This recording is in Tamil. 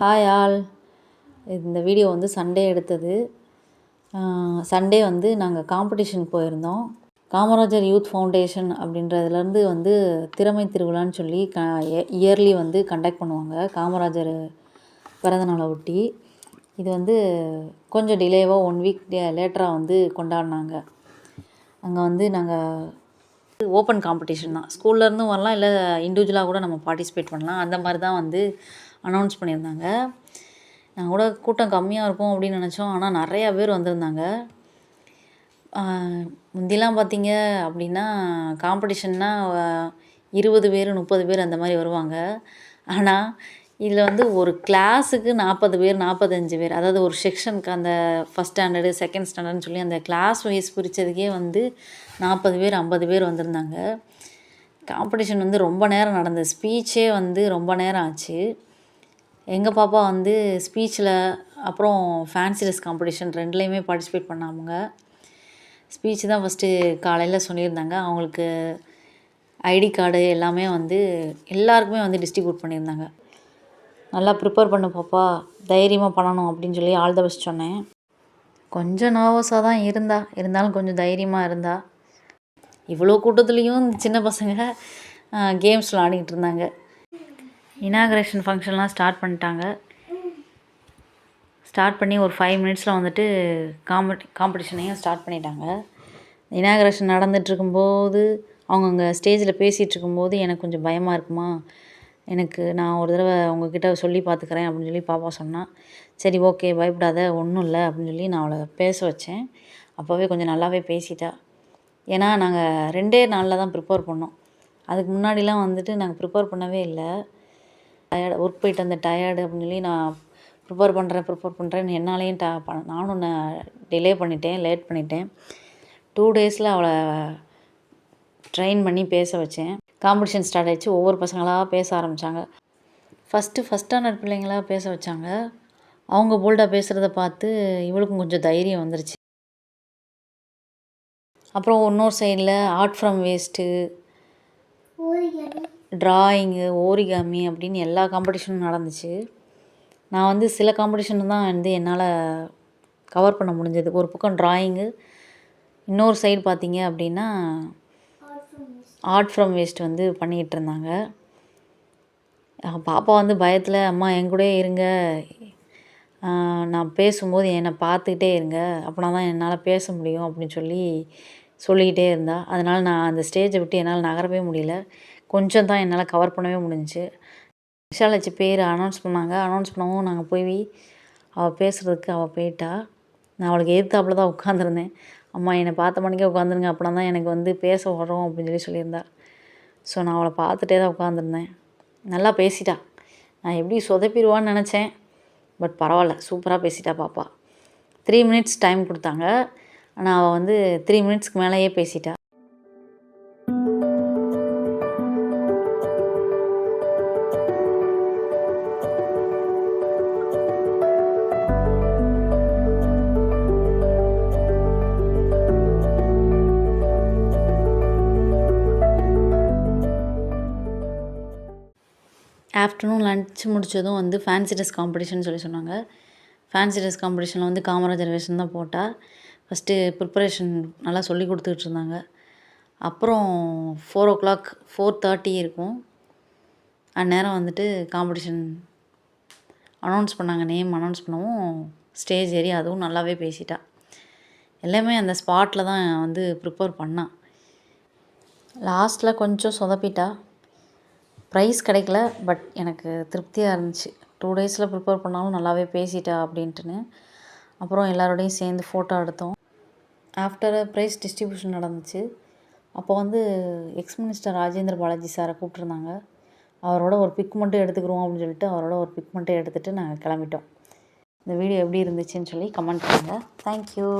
Hi all. இந்த வீடியோ வந்து சண்டே எடுத்தது. சண்டே வந்து நாங்கள் காம்படிஷனுக்கு போயிருந்தோம். காமராஜர் யூத் ஃபவுண்டேஷன் அப்படின்றதுலேருந்து வந்து திறமை திருவிழான்னு சொல்லி இயர்லி வந்து கண்டக்ட் பண்ணுவாங்க காமராஜர் பிறந்தநாளை ஒட்டி. இது வந்து கொஞ்சம் டிலேவாக 1 வீக் லேட்டராக வந்து கொண்டாடினாங்க. அங்கே வந்து நாங்கள் ஓப்பன் காம்படிஷன் தான், ஸ்கூல்லேருந்தும் வரலாம், இல்லை இண்டிவிஜுவலாக கூட நம்ம பார்ட்டிசிபேட் பண்ணலாம். அந்த மாதிரி தான் வந்து அனௌன்ஸ் பண்ணியிருந்தாங்க. நாங்கள் கூட கூட்டம் கம்மியாக இருக்கும் அப்படின்னு நினச்சோம். ஆனால் நிறையா பேர் வந்திருந்தாங்க. முந்திலாம் பார்த்தீங்க அப்படின்னா காம்படிஷன்னா 20 பேர் 30 பேர் அந்த மாதிரி வருவாங்க. ஆனால் இதில் வந்து ஒரு கிளாஸுக்கு 40 பேர் 45 பேர், அதாவது ஒரு செக்ஷனுக்கு அந்த ஃபஸ்ட் ஸ்டாண்டர்டு செகண்ட் ஸ்டாண்டர்டுன்னு சொல்லி அந்த கிளாஸ் வைஸ் பிரித்ததுக்கே வந்து 40 பேர் 50 பேர் வந்திருந்தாங்க. காம்படிஷன் வந்து ரொம்ப நேரம் நடந்தது. ஸ்பீச்சே வந்து ரொம்ப நேரம் ஆச்சு. எங்கள் பாப்பா வந்து ஸ்பீச்சில் அப்புறம் ஃபேன்சி ட்ரெஸ் காம்படிஷன் 2லேயுமே பார்ட்டிசிபேட் பண்ணாங்க. ஸ்பீச் தான் ஃபஸ்ட்டு காலையில் சொல்லியிருந்தாங்க. அவங்களுக்கு ஐடி கார்டு எல்லாமே வந்து எல்லாருக்குமே வந்து டிஸ்ட்ரிபியூட் பண்ணியிருந்தாங்க. நல்லா ப்ரிப்பேர் பண்ண பாப்பா, தைரியமாக பண்ணணும் அப்படின்னு சொல்லி ஆல் த பெஸ்ட் சொன்னேன். கொஞ்சம் நர்வஸாக தான் இருந்தாலும் கொஞ்சம் தைரியமாக இருந்தா. இவ்வளோ கூட்டத்துலேயும் சின்ன பசங்க கேம்ஸ் விளாடிக்கிட்டு இருந்தாங்க. இனாக்ரேஷன் ஃபங்க்ஷன்லாம் ஸ்டார்ட் பண்ணிட்டாங்க. ஸ்டார்ட் பண்ணி ஒரு 5 மினிட்ஸில் வந்துட்டு காம்படிஷனையும் ஸ்டார்ட் பண்ணிட்டாங்க. இனாக்ரேஷன் நடந்துகிட்ருக்கும்போது அவங்க அங்கே ஸ்டேஜில் பேசிகிட்டு இருக்கும்போது எனக்கு கொஞ்சம் பயமாக இருக்குமா, நான் ஒரு தடவை உங்ககிட்ட சொல்லி பார்த்துக்கிறேன் அப்படின்னு சொல்லி பாப்பா சொன்னான். சரி ஓகே, பயப்படாத, ஒன்றும் இல்லை அப்படின்னு சொல்லி நான் அவளை பேச வச்சேன். அப்போவே கொஞ்சம் நல்லாவே பேசிட்டா. ஏன்னா நாங்கள் 2 நாளில் தான் ப்ரிப்பேர் பண்ணோம். அதுக்கு முன்னாடிலாம் வந்துட்டு நாங்கள் ப்ரிப்பேர் பண்ணவே இல்லை. ஒர்க் போயிட்டு வந்த டயர்டு அப்படின்னு சொல்லி நான் ப்ரிப்பேர் பண்ணுறேன்னு என்னாலேயும் நானும் டிலே பண்ணிட்டேன், லேட் பண்ணிட்டேன். 2 டேஸில் அவளை ட்ரெயின் பண்ணி பேச வச்சேன். காம்படிஷன் ஸ்டார்ட் ஆகிடுச்சு. ஒவ்வொரு பசங்களாக பேச ஆரம்பித்தாங்க. ஃபஸ்ட் ஸ்டாண்டர்ட் பிள்ளைங்களாக பேச வச்சாங்க. அவங்க போல்டாக பேசுகிறத பார்த்து இவளுக்கும் கொஞ்சம் தைரியம் வந்துருச்சு. அப்புறம் இன்னொரு சைடில் art from waste, drawing, origami அப்படின்னு எல்லா காம்படிஷனும் நடந்துச்சு. நான் வந்து சில காம்படிஷன் தான் வந்து என்னால் கவர் பண்ண முடிஞ்சது. ஒரு பக்கம் ட்ராயிங்கு, இன்னொரு சைடு பார்த்தீங்க அப்படின்னா ஆர்ட் ஃப்ரம் வேஸ்ட் வந்து பண்ணிகிட்டு இருந்தாங்க. பாப்பா வந்து பயத்தில், அம்மா என் கூடயே இருங்க, நான் பேசும்போது என்னை பார்த்துக்கிட்டே இருங்க, அப்படின்னா தான் என்னால் பேச முடியும் அப்படின்னு சொல்லிக்கிட்டே இருந்தா. அதனால் நான் அந்த ஸ்டேஜை விட்டு என்னால் நகரவே முடியல. கொஞ்சம் தான் என்னால் கவர் பண்ணவே முடிஞ்சிச்சு. விஷாலட்சி பேர் அனௌன்ஸ் பண்ணாங்க. அனௌன்ஸ் பண்ணவும் நாங்கள் போய் அவள் பேசுகிறதுக்கு அவள் போயிட்டா. நான் அவளுக்கு எதிர்த்தாப்புல தான் உட்காந்துருந்தேன். அம்மா என்னை பார்த்த மணிக்கே உட்காந்துருங்க, அப்படின்னா தான் எனக்கு வந்து பேச வரும் அப்படின்னு சொல்லியிருந்தா. ஸோ நான் அவளை பார்த்துட்டே தான் உட்காந்துருந்தேன். நல்லா பேசிட்டா. நான் எப்படி சொதப்பிடுவான்னு நினச்சேன். பட் பரவாயில்ல, சூப்பராக பேசிட்டா பாப்பா. 3 மினிட்ஸ் டைம் கொடுத்தாங்க. ஆனால் அவள் வந்து 3 மினிட்ஸ்க்கு மேலேயே பேசிட்டா. ஆஃப்டர்நூன் லன்ச் முடித்ததும் வந்து ஃபேன்சி ட்ரெஸ் காம்படிஷன் சொன்னாங்க. ஃபேன்சி ட்ரெஸ் காம்படிஷனில் வந்து காமராஜர் வேஷம் தான் போட்டால். ஃபஸ்ட்டு ப்ரிப்பரேஷன் நல்லா சொல்லி கொடுத்துக்கிட்டு இருந்தாங்க. அப்புறம் 4 o'clock 4:30 இருக்கும். அந்நேரம் வந்துட்டு காம்படிஷன் அனௌன்ஸ் பண்ணாங்க. நேம் அனௌன்ஸ் பண்ணவும் ஸ்டேஜ் ஏறி அதுவும் நல்லாவே பேசிட்டா. எல்லாமே அந்த ஸ்பாட்டில் தான் வந்து ப்ரிப்பேர் பண்ணான். லாஸ்ட்டில் கொஞ்சம் சொதப்பிட்டா. ப்ரைஸ் கிடைக்கல, பட் எனக்கு திருப்தியாக இருந்துச்சு. 2 டேஸில் ப்ரிப்பேர் பண்ணாலும் நல்லாவே பேசிட்டா அப்படின்ட்டுன்னு. அப்புறம் எல்லோரோடையும் சேர்ந்து ஃபோட்டோ எடுத்தோம். ஆஃப்டர் ப்ரைஸ் டிஸ்ட்ரிபியூஷன் நடந்துச்சு. அப்போ வந்து எக்ஸ் மினிஸ்டர் ராஜேந்திர பாலாஜி சாரை கூப்பிட்ருந்தாங்க. அவரோட ஒரு பிக் மட்டும் எடுத்துக்கிறோம் அப்படின்னு சொல்லிட்டு அவரோட ஒரு பிக் மட்டும் எடுத்துகிட்டு நாங்கள் கிளம்பிட்டோம். இந்த வீடியோ எப்படி இருந்துச்சுன்னு சொல்லி கமெண்ட் பண்ணுங்கள். தேங்க்யூ.